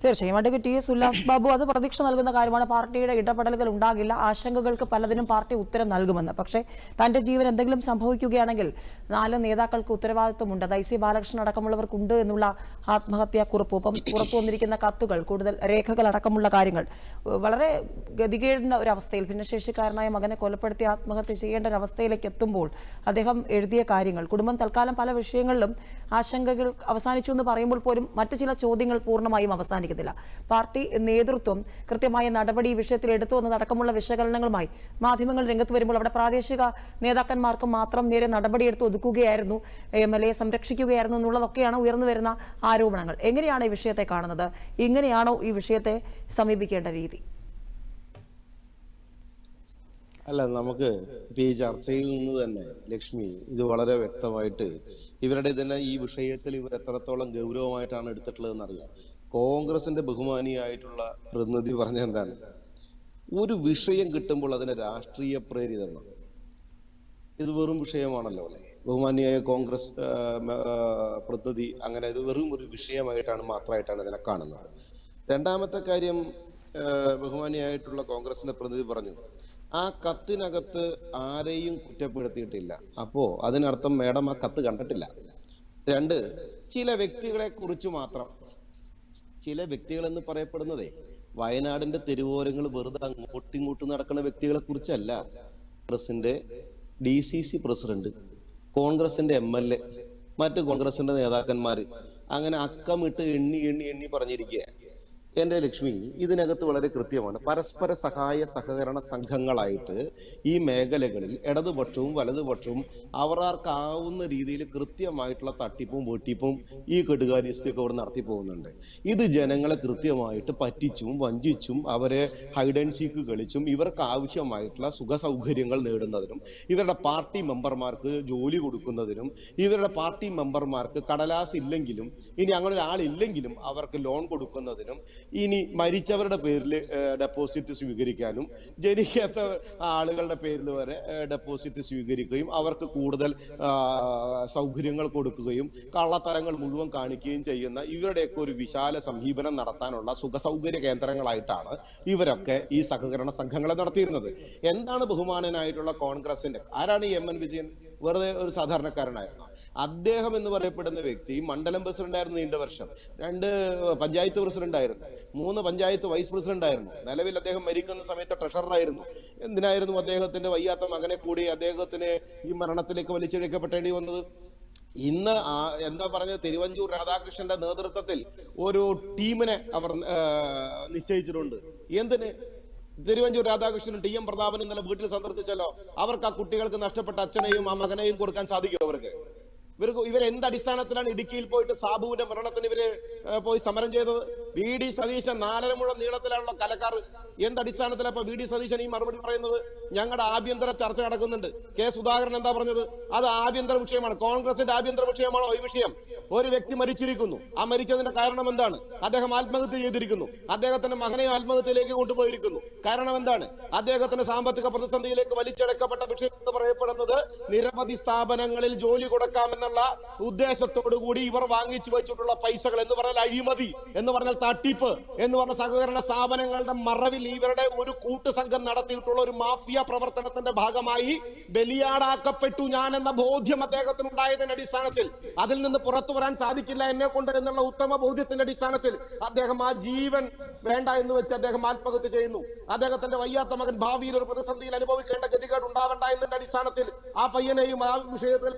തീർച്ചയായും advocate T S Ullas Babu അത് പ്രതീക്ഷ നൽകുന്ന കാര്യമാണ്. പാർട്ടിയുടെ ഇടപെടലുകൾ ഉണ്ടാകില്ല, ആശങ്കകൾക്ക് പലതിനും പാർട്ടി ഉത്തരം നൽകുമെന്ന്. പക്ഷേ തന്റെ ജീവൻ എന്തെങ്കിലും സംഭവിക്കുകയാണെങ്കിൽ 4 നേതാക്കൾക്ക് ഉത്തരവാദിത്വമുണ്ട്. അത് IC ബാലകൃഷ്ണൻ അടക്കമുള്ളവർക്കുണ്ട് എന്നുള്ള ആത്മഹത്യാക്കുറിപ്പ്, ഒപ്പം പുറത്തു വന്നിരിക്കുന്ന കത്തുകൾ, കൂടുതൽ രേഖകൾ അടക്കമുള്ള കാര്യങ്ങൾ വളരെ ഗതികേടുന്ന ഒരവസ്ഥയിൽ ഭിന്നശേഷിക്കാരനായ മകനെ കൊലപ്പെടുത്തി ആത്മഹത്യ ചെയ്യേണ്ട ഒരവസ്ഥയിലേക്ക് എത്തുമ്പോൾ അദ്ദേഹം എഴുതിയ കാര്യങ്ങൾ, കുടുംബം തൽക്കാലം പല വിഷയങ്ങളിലും ആശങ്കകൾ അവസാനിച്ചു എന്ന് പറയുമ്പോൾ പോലും മറ്റു ചില ചോദ്യങ്ങൾ പൂർണ്ണമായും അവസാനിക്കുന്നില്ല. പാർട്ടി നേതൃത്വം കൃത്യമായ നടപടി ഈ വിഷയത്തിൽ എടുത്തു എന്നതടക്കമുള്ള വിശകലനങ്ങളുമായി മാധ്യമങ്ങൾ രംഗത്ത് വരുമ്പോൾ അവിടെ പ്രാദേശിക നേതാക്കന്മാർക്ക് മാത്രം നേരെ നടപടിയെടുത്ത് ഒതുക്കുകയായിരുന്നു, MLA സംരക്ഷിക്കുകയായിരുന്നു എന്നുള്ളതൊക്കെയാണ് ഉയർന്നു വരുന്ന ആരോപണങ്ങൾ. എങ്ങനെയാണ് ഈ വിഷയത്തെ കാണുന്നത്? ഇങ്ങനെയാണോ ഈ വിഷയത്തെ സമീപിക്കേണ്ട രീതി? അല്ല, നമുക്ക് ഈ ചർച്ചയിൽ നിന്ന് തന്നെ ലക്ഷ്മി ഇത് വളരെ വ്യക്തമായിട്ട് ഇവരുടെ തന്നെ ഈ വിഷയത്തിൽ ഇവർ എത്രത്തോളം ഗൗരവമായിട്ടാണ് എടുത്തിട്ടുള്ളതെന്ന് അറിയാം. കോൺഗ്രസിന്റെ ബഹുമാനിയായിട്ടുള്ള പ്രതിനിധി പറഞ്ഞ എന്താണ്, ഒരു വിഷയം കിട്ടുമ്പോൾ അതിനെ രാഷ്ട്രീയ പ്രേരിതമാണ്. ഇത് വെറും വിഷയമാണല്ലോ അല്ലെ, ബഹുമാനിയായ കോൺഗ്രസ് പ്രതിനിധി അങ്ങനെ ഇത് വെറും ഒരു വിഷയമായിട്ടാണ് മാത്രമായിട്ടാണ് ഇതിനെ കാണുന്നത്. രണ്ടാമത്തെ കാര്യം, ബഹുമാനിയായിട്ടുള്ള കോൺഗ്രസിന്റെ പ്രതിനിധി പറഞ്ഞു ആ കത്തിനകത്ത് ആരെയും കുറ്റപ്പെടുത്തിയിട്ടില്ല. അപ്പോ അതിനർത്ഥം മേഡം ആ കത്ത് കണ്ടിട്ടില്ല. 2, ചില വ്യക്തികളെ കുറിച്ച് മാത്രം, ചില വ്യക്തികൾ എന്ന് പറയപ്പെടുന്നതേ വയനാടിന്റെ തെരുവോരങ്ങൾ വെറുതെ അങ്ങോട്ടിങ്ങോട്ട് നടക്കുന്ന വ്യക്തികളെ കുറിച്ചല്ല. കോൺഗ്രസിന്റെ DCC പ്രസിഡന്റ്, കോൺഗ്രസിന്റെ MLA, മറ്റ് കോൺഗ്രസിന്റെ നേതാക്കന്മാര് അങ്ങനെ അക്കമിട്ട് എണ്ണി പറഞ്ഞിരിക്കുക. എന്റെ ലക്ഷ്മി, ഇതിനകത്ത് വളരെ കൃത്യമാണ്. പരസ്പര സഹായ സഹകരണ സംഘങ്ങളായിട്ട് ഈ മേഖലകളിൽ ഇടതുപക്ഷവും വലതുപക്ഷവും അവർക്കാവുന്ന രീതിയിൽ കൃത്യമായിട്ടുള്ള തട്ടിപ്പും വെട്ടിപ്പും ഈ കെടുകാര്യസ്ഥയൊക്കെ അവർ നടത്തി പോകുന്നുണ്ട്. ഇത് ജനങ്ങളെ കൃത്യമായിട്ട് പറ്റിച്ചും വഞ്ചിച്ചും അവരെ ഹൈഡ് ആൻഡ് സീക്ക് കളിച്ചും ഇവർക്ക് ആവശ്യമായിട്ടുള്ള സുഖ സൗകര്യങ്ങൾ നേടുന്നതിനും ഇവരുടെ പാർട്ടി മെമ്പർമാർക്ക് ജോലി കൊടുക്കുന്നതിനും ഇവരുടെ പാർട്ടി മെമ്പർമാർക്ക് കടലാസ് ഇല്ലെങ്കിലും ഇനി അങ്ങനെ ഒരാളില്ലെങ്കിലും അവർക്ക് ലോൺ കൊടുക്കുന്നതിനും ഇനി മരിച്ചവരുടെ പേരിൽ ഡെപ്പോസിറ്റ് സ്വീകരിക്കാനും ജനിക്കാത്ത ആളുകളുടെ പേരിൽ വരെ ഡെപ്പോസിറ്റ് സ്വീകരിക്കുകയും അവർക്ക് കൂടുതൽ സൗകര്യങ്ങൾ കൊടുക്കുകയും കള്ളത്തരങ്ങൾ മുഴുവൻ കാണിക്കുകയും ചെയ്യുന്ന ഇവരുടെയൊക്കെ ഒരു വിശാല സമീപനം നടത്താനുള്ള സുഖസൗകര്യ കേന്ദ്രങ്ങളായിട്ടാണ് ഇവരൊക്കെ ഈ സഹകരണ സംഘങ്ങളെ നടത്തിയിരുന്നത്. എന്താണ് ബഹുമാനനായിട്ടുള്ള കോൺഗ്രസിന്റെ ആരാണ് ഈ MN വിജയൻ? വെറുതെ ഒരു സാധാരണക്കാരനായിരുന്നു. അദ്ദേഹം എന്ന് പറയപ്പെടുന്ന വ്യക്തി മണ്ഡലം പ്രസിഡന്റ് ആയിരുന്നു നീണ്ട വർഷം, 2 പഞ്ചായത്ത് പ്രസിഡന്റ് ആയിരുന്നു, 3 പഞ്ചായത്ത് വൈസ് പ്രസിഡന്റ് ആയിരുന്നു. നിലവിൽ അദ്ദേഹം മരിക്കുന്ന സമയത്ത് ട്രഷററായിരുന്നു. എന്തിനായിരുന്നു അദ്ദേഹത്തിന്റെ വയ്യാത്ത മകനെ കൂടി അദ്ദേഹത്തിന് ഈ മരണത്തിലേക്ക് വലിച്ചിഴക്കപ്പെടേണ്ടി വന്നത്? ഇന്ന് എന്താ പറഞ്ഞത്, തിരുവഞ്ചൂർ രാധാകൃഷ്ണന്റെ നേതൃത്വത്തിൽ ഒരു ടീമിനെ അവർ നിശ്ചയിച്ചിട്ടുണ്ട്. എന്തിന്? തിരുവഞ്ചൂർ രാധാകൃഷ്ണനും TM പ്രതാപനും ഇന്നലെ വീട്ടിൽ സന്ദർശിച്ചല്ലോ. അവർക്ക് ആ കുട്ടികൾക്ക് നഷ്ടപ്പെട്ട അച്ഛനെയും ആ മകനെയും കൊടുക്കാൻ സാധിക്കും? ഇവരെന്ത് അടിസ്ഥാനത്തിലാണ് ഇടുക്കിയിൽ പോയിട്ട് സാബുവിന്റെ മരണത്തിന് ഇവര് പോയി സമരം ചെയ്തത്? VD സതീശൻ 4.5 മുഴം നീളത്തിലാണല്ലോ കലക്കാർ. എന്തടിസ്ഥാനത്തിലാണ് ഇപ്പൊ VD സതീശൻ ഈ മറുപടി പറയുന്നത്? ഞങ്ങളുടെ ആഭ്യന്തര ചർച്ച നടക്കുന്നുണ്ട്. K. സുധാകരൻ എന്താ പറഞ്ഞത്? അത് ആഭ്യന്തര വിഷയമാണ്. കോൺഗ്രസിന്റെ ആഭ്യന്തര വിഷയമാണോ ഈ വിഷയം? ഒരു വ്യക്തി മരിച്ചിരിക്കുന്നു. ആ മരിച്ചതിന്റെ കാരണം എന്താണ്? അദ്ദേഹം ആത്മഹത്യ ചെയ്തിരിക്കുന്നു. അദ്ദേഹത്തിന്റെ മകനെ ആത്മഹത്യയിലേക്ക് കൊണ്ടുപോയിരിക്കുന്നു. കാരണം എന്താണ്? അദ്ദേഹത്തിന്റെ സാമ്പത്തിക പ്രതിസന്ധിയിലേക്ക് വലിച്ചെടുക്കപ്പെട്ട വിഷയം എന്ന് പറയപ്പെടുന്നത് നിരവധി സ്ഥാപനങ്ങളിൽ ജോലി കൊടുക്കാമെന്നുള്ള ഉദ്ദേശത്തോടു കൂടി ഇവർ വാങ്ങിച്ചു വെച്ചിട്ടുള്ള പൈസകൾ എന്ന് പറഞ്ഞാൽ അഴിമതി, എന്ന് പറഞ്ഞാൽ തട്ടിപ്പ്, എന്ന് പറഞ്ഞ സഹകരണ സ്ഥാപനങ്ങളുടെ മറവിൽ ഇവരുടെ ഒരു കൂട്ടുസംഘം നടത്തിയിട്ടുള്ള ഒരു മാഫിയ പ്രവർത്തനത്തിന്റെ ഭാഗമായി ബലിയാടാക്കപ്പെട്ടു ഞാൻ എന്ന ബോധ്യം അദ്ദേഹത്തിന് ഉണ്ടായതിന്റെ അടിസ്ഥാനത്തിൽ, അതിൽ നിന്ന് പുറത്തു വരാൻ സാധിക്കില്ല എന്നെ കൊണ്ട് എന്നുള്ള ഉത്തമ ബോധ്യത്തിന്റെ അടിസ്ഥാനത്തിൽ അദ്ദേഹം ആ ജീവൻ വേണ്ട എന്ന് വെച്ച് അദ്ദേഹം ആത്മഹത്യ ചെയ്യുന്നു. അദ്ദേഹത്തിന്റെ വയ്യാത്ത മകൻ ഭാവിയിൽ ഒരു പ്രതിസന്ധിയിൽ അനുഭവിക്കേണ്ട ഗതികേട് ഉണ്ടാവേണ്ട എന്നതിന്റെ അടിസ്ഥാനത്തിൽ ആ പയ്യനെയും ആ വിഷയത്തിൽ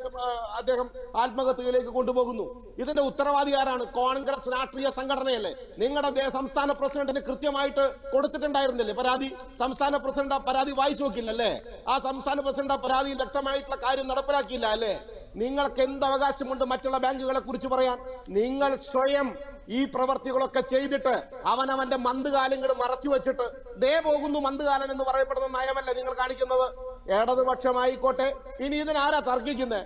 അദ്ദേഹം ആത്മഹത്യയിലേക്ക് കൊണ്ടുപോകുന്നു. ഇതിന്റെ ഉത്തരവാദി ആരാണ്? കോൺഗ്രസ് രാഷ്ട്രീയ സംഘടനയല്ലേ? നിങ്ങളുടെ സംസ്ഥാന പ്രസിഡന്റിന് കൃത്യമായിട്ട് കൊടുത്തിട്ടുണ്ടായിരുന്നില്ലേ പരാതി? സംസ്ഥാന പ്രസിഡന്റ് ആ പരാതി വായിച്ചു നോക്കില്ലല്ലേ? ആ സംസ്ഥാന പ്രസിഡന്റ് ആ പരാതിയിൽ വ്യക്തമായിട്ടുള്ള കാര്യം നടപ്പിലാക്കിയില്ല അല്ലേ? നിങ്ങൾക്ക് എന്ത് അവകാശമുണ്ട് മറ്റുള്ള ബാങ്കുകളെ കുറിച്ച് പറയാൻ? നിങ്ങൾ സ്വയം ഈ പ്രവർത്തികളൊക്കെ ചെയ്തിട്ട് അവനവന്റെ മന്ദകാലങ്ങൾ മറച്ചു വെച്ചിട്ട് ദേ പോകുന്നു മന്ദകാലൻ എന്ന് പറയപ്പെടുന്ന നയമല്ലേ നിങ്ങൾ കാണിക്കുന്നത്? ഇടതുപക്ഷമായിക്കോട്ടെ, ഇനി ഇതിനാരാ തർക്കിക്കുന്നത്?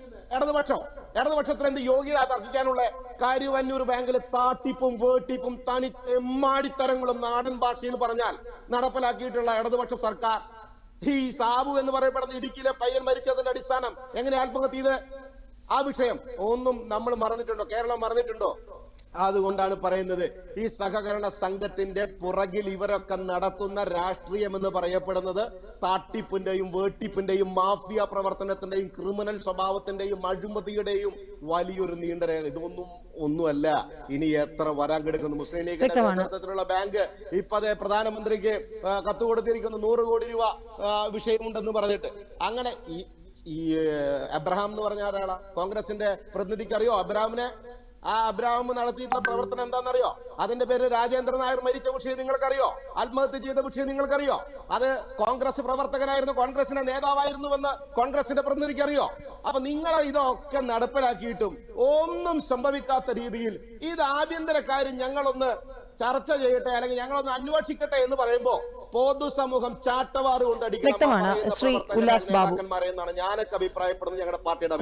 ഇടതുപക്ഷത്തിന് എന്ത് യോഗ്യത തർക്കിക്കാനുള്ള? കരുവന്നൂർ ബാങ്കിൽ താട്ടിപ്പും വേട്ടിപ്പും തനി എമ്മാടിത്തരങ്ങളും നാടൻ ഭാഷയിൽ പറഞ്ഞാൽ നടപ്പിലാക്കിയിട്ടുള്ള ഇടതുപക്ഷ സർക്കാർ. ഈ സാബു എന്ന് പറയപ്പെടുന്ന ഇടുക്കിയിലെ പയ്യൻ മരിച്ചതിന്റെ അടിസ്ഥാനം എങ്ങനെ ആത്മഹത്യ ചെയ്ത്? ആ വിഷയം ഒന്നും നമ്മൾ മറന്നിട്ടുണ്ടോ? കേരളം മറന്നിട്ടുണ്ടോ? അതുകൊണ്ടാണ് പറയുന്നത് ഈ സഹകരണ സംഘത്തിന്റെ പുറകിൽ ഇവരൊക്കെ നടത്തുന്ന രാഷ്ട്രീയം എന്ന് പറയപ്പെടുന്നത് താട്ടിപ്പിന്റെയും വേട്ടിപ്പിന്റെയും മാഫിയ പ്രവർത്തനത്തിന്റെയും ക്രിമിനൽ സ്വഭാവത്തിന്റെയും അഴിമതിയുടെയും വലിയൊരു നീണ്ട രേഖ. ഇതൊന്നും ഒന്നുമല്ല. ഇനി എത്ര വരാൻ കിടക്കുന്നു. മുസ്ലിം ലീഗിന്റെ നേതൃത്വത്തിലുള്ള ബാങ്ക് ഇപ്പതേ പ്രധാനമന്ത്രിക്ക് കത്ത് കൊടുത്തിരിക്കുന്നു 100 കോടി രൂപ വിഷയമുണ്ടെന്ന് പറഞ്ഞിട്ട്. അങ്ങനെ ഈ അബ്രഹാം എന്ന് പറഞ്ഞ ആരാളാ? കോൺഗ്രസിന്റെ പ്രതിനിധിക്ക് അറിയോ അബ്രഹാമിനെ? ആ അബ്രഹാം നടത്തിയിട്ടുള്ള പ്രവർത്തനം എന്താണെന്നറിയോ? അതിന്റെ പേര് രാജേന്ദ്രൻ നായർ മരിച്ച വിഷയം നിങ്ങൾക്കറിയോ? ആത്മഹത്യ ചെയ്ത വിഷയം നിങ്ങൾക്കറിയോ? അത് കോൺഗ്രസ് പ്രവർത്തകനായിരുന്നു, കോൺഗ്രസിന്റെ നേതാവായിരുന്നുവെന്ന് കോൺഗ്രസിന്റെ പ്രതിനിധിക്ക് അറിയോ? അപ്പൊ നിങ്ങൾ ഇതൊക്കെ നടപ്പിലാക്കിയിട്ടും ഒന്നും സംഭവിക്കാത്ത രീതിയിൽ ഇത് ആഭ്യന്തര കാര്യം ഞങ്ങളൊന്ന് ചർച്ച ചെയ്യട്ടെ, അല്ലെങ്കിൽ ഞങ്ങളൊന്ന് അന്വേഷിക്കട്ടെ എന്ന് പറയുമ്പോ പൊതുസമൂഹം ചാട്ടവാറ് കൊണ്ടടിക്കണം ശ്രീ ഉല്ലാസ് ബാബു എന്നാണ് ഞാനൊക്കെ അഭിപ്രായപ്പെടുന്നത്. ഞങ്ങളുടെ പാർട്ടിയുടെ